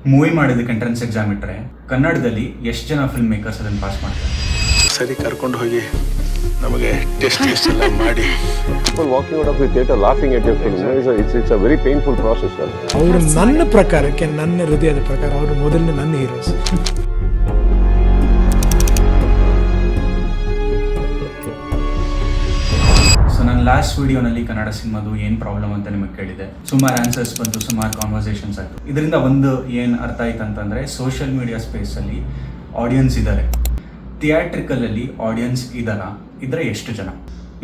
Movie ಮಾಡೋದಕ್ಕೆ entrance exam ಇಟ್ಟರೆ ಕನ್ನಡದಲ್ಲಿ ಎಷ್ಟು ಜನ ಫಿಲ್ಮ್ ಮೇಕರ್ಸ್ ಅದನ್ನು ಪಾಸ್ ಮಾಡ್ತಾರೆ? ಸರಿ ಕರ್ಕೊಂಡು ಹೋಗಿ ನಮಗೆ ಟೆಸ್ಟ್ ಎಲ್ಲ ಮಾಡಿ people walking out of the theater laughing at your film, it's a very painful process, sir. ಅವರು ನನ್ನ ಪ್ರಕಾರಕ್ಕೆ, ನನ್ನ ಹೃದಯದ ಪ್ರಕಾರ ಅವರು ಮೊದಲನೇ ನನ್ನ ಹೀರೋಸ್. ಸೊ ನಾನು ಲಾಸ್ಟ್ ವಿಡಿಯೋನಲ್ಲಿ ಕನ್ನಡ ಸಿನಿಮಾದು ಏನು ಪ್ರಾಬ್ಲಮ್ ಅಂತ ನಿಮಗೆ ಕೇಳಿದೆ. ಸುಮಾರು ಆನ್ಸರ್ಸ್ ಬಂತು, ಸುಮಾರು ಕಾನ್ವರ್ಸೇಷನ್ಸ್ ಆಯಿತು. ಇದರಿಂದ ಒಂದು ಏನು ಅರ್ಥ ಆಯ್ತು ಅಂತಂದರೆ, ಸೋಷಿಯಲ್ ಮೀಡಿಯಾ ಸ್ಪೇಸಲ್ಲಿ ಆಡಿಯನ್ಸ್ ಇದ್ದಾರೆ, ಥಿಯೇಟ್ರಿಕಲಲ್ಲಿ ಆಡಿಯನ್ಸ್ ಇದ್ರೆ ಎಷ್ಟು ಜನ?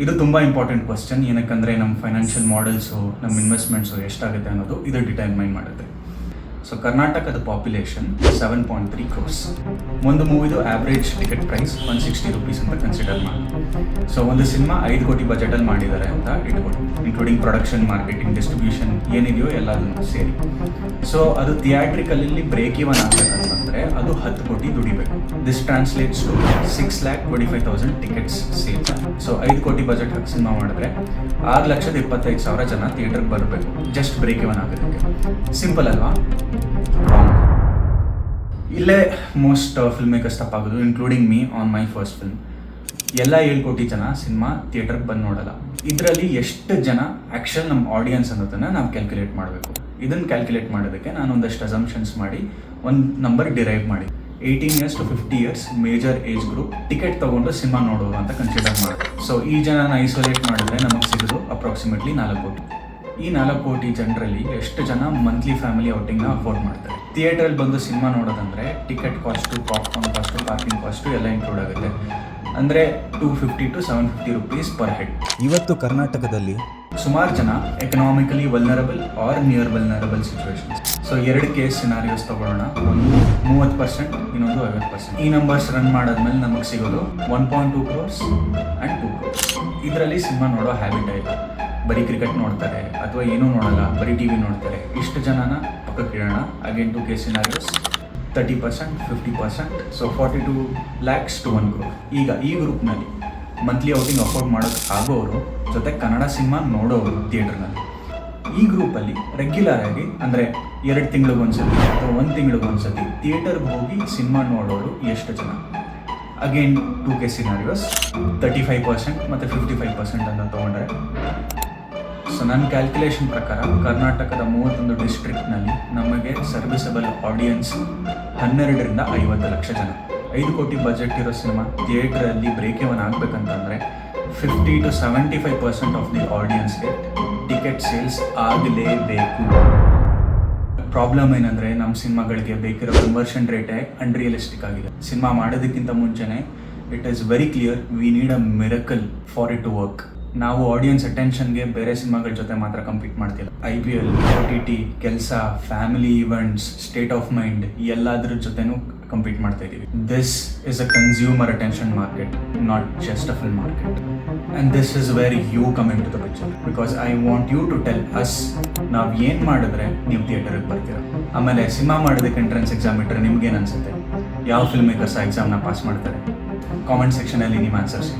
ಇದು ತುಂಬ ಇಂಪಾರ್ಟೆಂಟ್ ಕ್ವಶನ್. ಏನಕ್ಕಂದರೆ ನಮ್ಮ ಫೈನಾನ್ಷಿಯಲ್ ಮಾಡೆಲ್ಸು, ನಮ್ಮ ಇನ್ವೆಸ್ಟ್ಮೆಂಟ್ಸು ಎಷ್ಟಾಗುತ್ತೆ ಅನ್ನೋದು ಇದು ಡಿಟರ್ಮೈನ್ ಮಾಡುತ್ತೆ. ಸೊ ಕರ್ನಾಟಕದ ಪಾಪ್ಯುಲೇಷನ್ 7.3 crores. ಒಂದು ಮೂವಿದು ಆವ್ರೇಜ್ ಟಿಕೆಟ್ ಪ್ರೈಸ್ 160 rupees ಅಂತ ಕನ್ಸಿಡರ್ ಮಾಡಿ. ಸೊ ಒಂದು ಸಿನಿಮಾ 5 ಕೋಟಿ ಬಜೆಟಲ್ಲಿ ಮಾಡಿದ್ದಾರೆ ಅಂತ ಇಟ್ಕೊಂಡು, ಇನ್ಕ್ಲೂಡಿಂಗ್ ಪ್ರೊಡಕ್ಷನ್, ಮಾರ್ಕೆಟಿಂಗ್, ಡಿಸ್ಟ್ರಿಬ್ಯೂಷನ್ ಏನಿದೆಯೋ ಎಲ್ಲದನ್ನು ಸೇರಿ. ಸೊ ಅದು ಥಿಯೇಟ್ರಿಕಲಲ್ಲಿ ಬ್ರೇಕ್ ಇವನ್ ಆಗಬೇಕಂತಂದರೆ ಅದು 10 ಕೋಟಿ ದುಡಿಬೇಕು. This translates to 6,25,000 tickets sales. So 5 ಕೋಟಿ ಬಜೆಟ್ ಹಾಕಿ ಸಿನಿಮಾ ಮಾಡಿದ್ರೆ 6,25,000 ಜನ ಥಿಯೇಟರ್ಗೆ ಬರಬೇಕು ಜಸ್ಟ್ ಬ್ರೇಕ್ ಇವನ್ ಆಗೋದಕ್ಕೆ. ಸಿಂಪಲ್ ಅಲ್ವಾ? ಇಲ್ಲೇ ಮೋಸ್ಟ್ ಫಿಲ್ಮ್ ಮೇಕರ್ಸ್ ತಪ್ಪಾಗೋದು, including me on my first film. ಎಲ್ಲ 7 ಕೋಟಿ ಜನ ಸಿನಿಮಾ ಥಿಯೇಟರ್ಗೆ ಬಂದು ನೋಡಲ್ಲ. ಇದರಲ್ಲಿ ಎಷ್ಟು ಜನ ಆ್ಯಕ್ಚುಲ್ ನಮ್ಮ ಆಡಿಯನ್ಸ್ ಅನ್ನೋದನ್ನು ನಾವು ಕ್ಯಾಲ್ಕುಲೇಟ್ ಮಾಡಬೇಕು. ಇದನ್ನು ಕ್ಯಾಲ್ಕುಲೇಟ್ ಮಾಡೋದಕ್ಕೆ ನಾನು ಒಂದಷ್ಟು ಅಸಂಪ್ಷನ್ಸ್ ಮಾಡಿ ಒಂದು ನಂಬರ್ ಡಿರೈವ್ ಮಾಡಿ, 18 years to 50 years major age group ticket ತೊಗೊಂಡು ಸಿನಿಮಾ ನೋಡೋರು ಅಂತ ಕನ್ಸಿಡರ್ ಮಾಡಿ. ಸೊ ಈ ಜನನ ಐಸೋಲೇಟ್ ಮಾಡಿದ್ರೆ ನಮಗೆ ಸಿಗೋದು ಅಪ್ರಾಕ್ಸಿಮೇಟ್ಲಿ 4 ಕೋಟಿ. ಈ 4 ಕೋಟಿ ಜನರಲ್ಲಿ ಎಷ್ಟು ಜನ ಮಂತ್ಲಿ ಫ್ಯಾಮಿಲಿ ಔಟಿಂಗ್ನ ಅಫೋರ್ಡ್ ಮಾಡ್ತಾರೆ? ಥಿಯೇಟ್ರಲ್ಲಿ ಬಂದು ಸಿನಿಮಾ ನೋಡೋದಂದರೆ ticket cost, popcorn cost, parking cost ಎಲ್ಲ ಇನ್ಕ್ಲೂಡ್ ಆಗುತ್ತೆ. ಅಂದರೆ 250 to 750 rupees ಪರ್ ಹೆಡ್. ಇವತ್ತು ಕರ್ನಾಟಕದಲ್ಲಿ ಸುಮಾರು ಜನ economically vulnerable are near vulnerable situations. So 2 case scenarios ತೊಗೊಳ್ಳೋಣ. ಒಂದು 30%, ಇನ್ನೊಂದು 50%. ಈ ನಂಬರ್ಸ್ ರನ್ ಮಾಡಾದ್ಮೇಲೆ ನಮಗೆ ಸಿಗೋದು 1.2 crores ಆ್ಯಂಡ್ 2 crores. ಇದರಲ್ಲಿ ಸಿನಿಮಾ ನೋಡೋ ಹ್ಯಾಬಿಟ್ ಇಲ್ಲ. ಬರೀ ಕ್ರಿಕೆಟ್ ನೋಡ್ತಾರೆ ಅಥವಾ ಏನೂ ನೋಡಲ್ಲ, ಬರೀ ಟಿ ವಿ ನೋಡ್ತಾರೆ. ಇಷ್ಟು ಜನನ ಪಕ್ಕಕ್ಕೆ ಇಡೋಣ. Again 2 case scenarios, 30%, 50%. So 42 lakhs to 1 crore. ಈಗ ಈ ಗ್ರೂಪ್ನಲ್ಲಿ ಮಂತ್ಲಿ ಔಟಿಂಗ್ ಅಫೋರ್ಡ್ ಮಾಡೋದು ಆಗೋರು ಜೊತೆ ಕನ್ನಡ ಸಿನಿಮಾ ನೋಡೋರು ಥಿಯೇಟರ್ನಲ್ಲಿ. ಈ ಗ್ರೂಪಲ್ಲಿ ರೆಗ್ಯುಲರ್ ಆಗಿ ಅಂದರೆ 2 ತಿಂಗಳಿಗೊಂದ್ಸತಿ ಅಥವಾ 1 ತಿಂಗಳಿಗೊಂದ್ಸತಿ ಥಿಯೇಟರ್ಗೆ ಹೋಗಿ ಸಿನಿಮಾ ನೋಡೋರು ಎಷ್ಟು ಜನ? ಅಗೇನ್ 2 ಕೇಸ್ ಸಿನಾರಿಯೋಸ್, 35% ಮತ್ತು 55% ಅಂತ ತೊಗೊಂಡ್ರೆ. ಸೊ ನನ್ನ ಕ್ಯಾಲ್ಕುಲೇಷನ್ ಪ್ರಕಾರ ಕರ್ನಾಟಕದ 31 ಡಿಸ್ಟ್ರಿಕ್ಟ್ನಲ್ಲಿ ನಮಗೆ ಸರ್ವಿಸಬಲ್ ಆಡಿಯನ್ಸ್ 12 ರಿಂದ 50 ಲಕ್ಷ ಜನ. 5 ಕೋಟಿ ಬಜೆಟ್ ಇರೋ ಸಿನಿಮಾ ಥಿಯೇಟ್ರಲ್ಲಿ ಬ್ರೇಕ್ ಇವನ್ ಆಗಬೇಕಂತಂದರೆ 50 to 75% ಆಫ್ ದಿ ಆಡಿಯನ್ಸ್ಗೆ ಟಿಕೆಟ್ ಸೇಲ್ಸ್ ಆಗಲೇಬೇಕು. ಪ್ರಾಬ್ಲಮ್ ಏನಂದರೆ ನಮ್ಮ ಸಿನಿಮಾಗಳಿಗೆ ಬೇಕಿರೋ ಕನ್ವರ್ಷನ್ ರೇಟೇ ಅನ್ರಿಯಲಿಸ್ಟಿಕ್ ಆಗಿದೆ. ಸಿನಿಮಾ ಮಾಡೋದಕ್ಕಿಂತ ಮುಂಚೆನೇ it is very clear we need a miracle for it to work. ನಾವು ಆಡಿಯನ್ಸ್ ಅಟೆನ್ಷನ್ಗೆ ಬೇರೆ ಸಿನಿಮಾಗಳ ಜೊತೆ ಮಾತ್ರ ಕಂಪೀಟ್ ಮಾಡ್ತಿಲ್ಲ. IPL, OTT, ಕೆಲಸ, family events, state of mind ಎಲ್ಲದ್ರ ಜೊತೆನೂ ಕಂಪೀಟ್ ಮಾಡ್ತಾ ಇದ್ದೀವಿ. This is a consumer attention market, not just a film market. And this is where you come in to the picture, because I want you to tell us ನಾವು ಏನು ಮಾಡಿದ್ರೆ ನೀವು ಥಿಯೇಟರ್ಗೆ ಬರ್ತೀರ. ಆಮೇಲೆ ಸಿನಿಮಾ ಮಾಡೋದಕ್ಕೆ ಎಂಟ್ರೆನ್ಸ್ ಎಕ್ಸಾಮ್ ಇಟ್ಟರೆ ನಿಮ್ಗೇನು ಅನಿಸುತ್ತೆ? ಯಾವ ಫಿಲ್ಮ್ ಮೇಕರ್ಸ್ ಆ ಎಕ್ಸಾಮ್ನ ಪಾಸ್ ಮಾಡ್ತಾರೆ? ಕಾಮೆಂಟ್ ಸೆಕ್ಷನಲ್ಲಿ ನಿಮ್ಮ ಆನ್ಸರ್ಸ್.